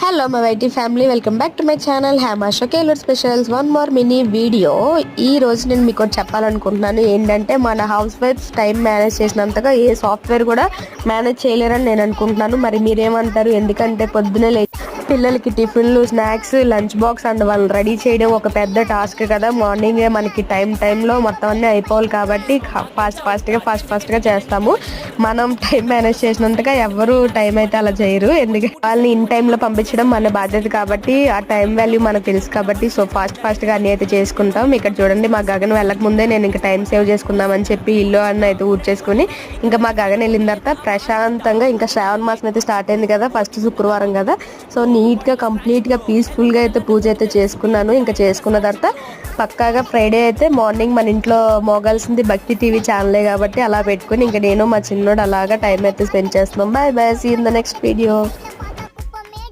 Hello my YT family, welcome back to my channel హ్యామాషో కేలర్ specials. One more mini video. ఈ రోజు నేను మీకు చెప్పాలనుకుంటున్నాను ఏంటంటే, మన హౌస్ వైఫ్స్ టైం మేనేజ్ చేసినంతగా ఏ సాఫ్ట్వేర్ కూడా మేనేజ్ చేయలేరని నేను అనుకుంటున్నాను. మరి మీరేమంటారు? ఎందుకంటే పొద్దునే పిల్లలకి టిఫిన్లు, స్నాక్స్, లంచ్ బాక్స్ అండ్ వాళ్ళు రెడీ చేయడం ఒక పెద్ద టాస్క్ కదా. మార్నింగే మనకి టైంలో మొత్తం అన్నీ అయిపోవాలి కాబట్టి ఫాస్ట్గా చేస్తాము. మనం టైం మేనేజ్ చేసినంతగా ఎవరు టైం అయితే అలా చేయరు. ఎందుకంటే వాళ్ళని ఇన్ టైంలో పంపించడం మన బాధ్యత కాబట్టి, ఆ టైం వాల్యూ మనకు తెలుసు కాబట్టి సో ఫాస్ట్గా అన్నీ అయితే చేసుకుంటాం. ఇక్కడ చూడండి, మా గగన్ వెళ్ళక ముందే నేను ఇంకా టైం సేవ్ చేసుకుందామని చెప్పి ఇల్లు అన్న అయితే ఊడ్చేసుకుని, ఇంకా మా గగన్ వెళ్ళిన తర్వాత ప్రశాంతంగా, ఇంకా శ్రావణ మాసం అయితే స్టార్ట్ అయింది కదా, ఫస్ట్ శుక్రవారం కదా, సో నీట్గా కంప్లీట్గా పీస్ఫుల్గా అయితే పూజ అయితే చేసుకున్నాను. ఇంకా చేసుకున్న తర్వాత పక్కాగా ఫ్రైడే అయితే మార్నింగ్ మన ఇంట్లో మోగాల్సింది భక్తి టీవీ ఛానలే కాబట్టి అలా పెట్టుకుని ఇంకా నేను మా చిన్నోడు అలాగా టైం అయితే స్పెండ్ చేస్తున్నాం. Bye bye, see in the next video.